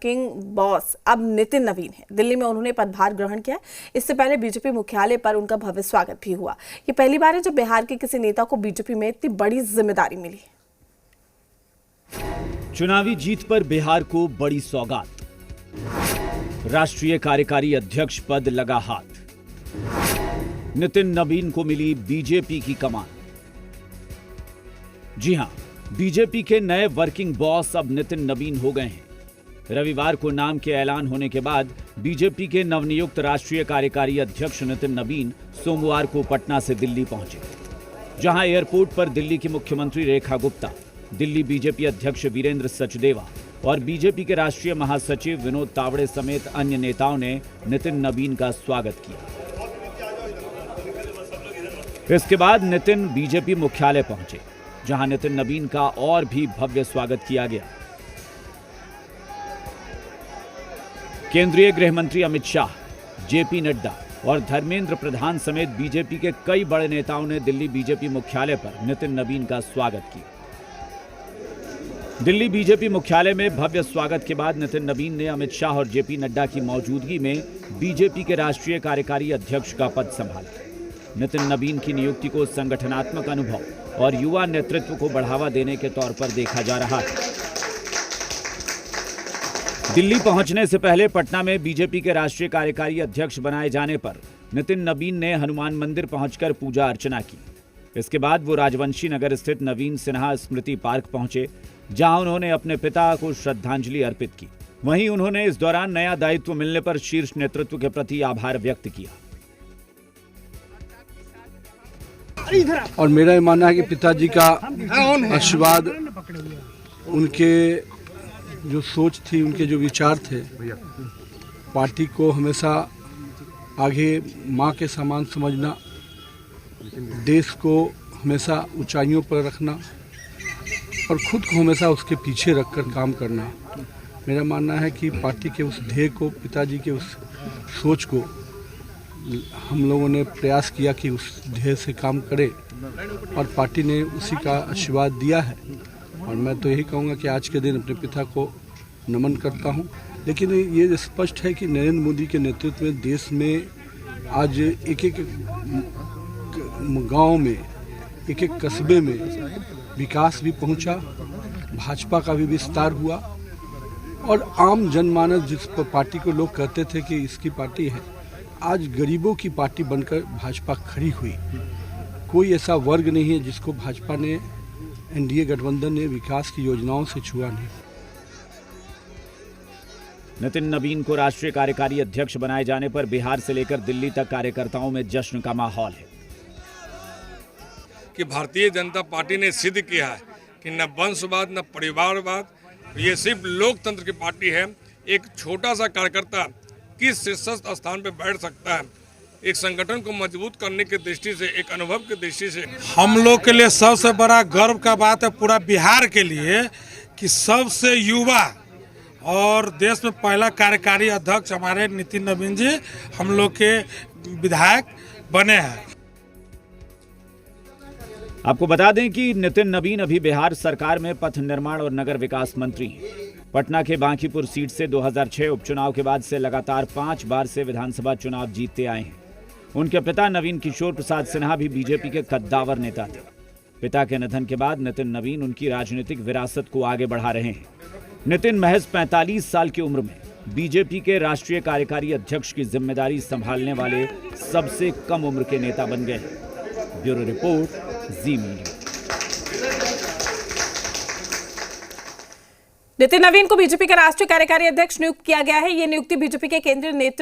King boss अब नितिन नवीन है। दिल्ली में उन्होंने पदभार ग्रहण किया। इससे पहले बीजेपी मुख्यालय पर उनका भव्य स्वागत भी हुआ। ये पहली बार है जब बिहार के किसी नेता को बीजेपी में इतनी बड़ी जिम्मेदारी मिली। चुनावी जीत पर बिहार को बड़ी सौगात, राष्ट्रीय कार्यकारी अध्यक्ष पद लगा हाथ, नितिन नवीन को मिली बीजेपी की कमान। जी हां, बीजेपी के नए वर्किंग बॉस अब नितिन नवीन हो गए हैं। रविवार को नाम के ऐलान होने के बाद बीजेपी के नवनियुक्त राष्ट्रीय कार्यकारी अध्यक्ष नितिन नवीन सोमवार को पटना से दिल्ली पहुंचे, जहां एयरपोर्ट पर दिल्ली की मुख्यमंत्री रेखा गुप्ता, दिल्ली बीजेपी अध्यक्ष वीरेंद्र सचदेवा और बीजेपी के राष्ट्रीय महासचिव विनोद तावड़े समेत अन्य नेताओं ने नितिन नवीन का स्वागत किया। इसके बाद नितिन बीजेपी मुख्यालय पहुंचे, जहां नितिन नवीन का और भी भव्य स्वागत किया गया। केंद्रीय गृह मंत्री अमित शाह, जेपी नड्डा और धर्मेंद्र प्रधान समेत बीजेपी के कई बड़े नेताओं ने दिल्ली बीजेपी मुख्यालय पर नितिन नवीन का स्वागत किया। दिल्ली बीजेपी मुख्यालय में भव्य स्वागत के बाद नितिन नवीन ने अमित शाह और जेपी नड्डा की मौजूदगी में बीजेपी के राष्ट्रीय कार्यकारी अध्यक्ष का पद संभाला। नितिन नवीन की नियुक्ति को संगठनात्मक अनुभव और युवा नेतृत्व को बढ़ावा देने के तौर पर देखा जा रहा है। दिल्ली पहुंचने से पहले पटना में बीजेपी के राष्ट्रीय कार्यकारी अध्यक्ष बनाए जाने पर नितिन नवीन ने हनुमान मंदिर पहुंचकर पूजा अर्चना की। इसके बाद वो राजवंशी नगर स्थित नवीन सिन्हा स्मृति पार्क पहुंचे, जहां उन्होंने अपने पिता को श्रद्धांजलि अर्पित की। वहीं उन्होंने इस दौरान नया दायित्व मिलने पर शीर्ष नेतृत्व के प्रति आभार व्यक्त किया। और मेरा ये मानना है कि पिताजी का आशीर्वाद, उनके जो सोच थी, उनके जो विचार थे, पार्टी को हमेशा आगे माँ के समान समझना, देश को हमेशा ऊंचाइयों पर रखना और खुद को हमेशा उसके पीछे रखकर काम करना। मेरा मानना है कि पार्टी के उस ध्येय को, पिताजी के उस सोच को हम लोगों ने प्रयास किया कि उस ध्येय से काम करें और पार्टी ने उसी का आशीर्वाद दिया है। और मैं तो यही कहूँगा कि आज के दिन अपने पिता को नमन करता हूँ। लेकिन ये स्पष्ट है कि नरेंद्र मोदी के नेतृत्व में देश में आज एक एक गांव में, एक एक कस्बे में विकास भी पहुँचा, भाजपा का भी विस्तार हुआ और आम जनमानस, जिस पर पार्टी को लोग कहते थे कि इसकी पार्टी है, आज गरीबों की पार्टी बनकर भाजपा खड़ी हुई। कोई ऐसा वर्ग नहीं है जिसको भाजपा ने, एनडीए गठबंधन ने विकास की योजनाओं से छुआ नहीं। नितिन नवीन को राष्ट्रीय कार्यकारी अध्यक्ष बनाए जाने पर बिहार से लेकर दिल्ली तक कार्यकर्ताओं में जश्न का माहौल है कि भारतीय जनता पार्टी ने सिद्ध किया है कि न वंशवाद न परिवारवाद, ये सिर्फ लोकतंत्र की पार्टी है। एक छोटा सा कार्यकर्ता किस शीर्षस्थ स्थान पर बैठ सकता है। एक संगठन को मजबूत करने की दृष्टि से, एक अनुभव की दृष्टि से हम लोग के लिए सबसे बड़ा गर्व का बात है पूरा बिहार के लिए कि सबसे युवा और देश में पहला कार्यकारी अध्यक्ष हमारे नितिन नवीन जी हम लोग के विधायक बने हैं। आपको बता दें कि नितिन नवीन अभी बिहार सरकार में पथ निर्माण और नगर विकास मंत्री हैं। पटना के बांकीपुर सीट से 2006 उपचुनाव के बाद से लगातार 5 बार से विधानसभा चुनाव जीतते आए हैं। उनके पिता नवीन किशोर प्रसाद सिन्हा भी बीजेपी के कद्दावर नेता थे। पिता के निधन के बाद नितिन नवीन उनकी राजनीतिक विरासत को आगे बढ़ा रहे हैं। नितिन महज 45 साल की उम्र में बीजेपी के राष्ट्रीय कार्यकारी अध्यक्ष की जिम्मेदारी संभालने वाले सबसे कम उम्र के नेता बन गए हैं। ब्यूरो रिपोर्ट, जी मीडिया। नितिन नवीन को बीजेपी का राष्ट्रीय कार्यकारी अध्यक्ष नियुक्त किया गया है। ये नियुक्ति बीजेपी के केंद्रीय नेतृत्व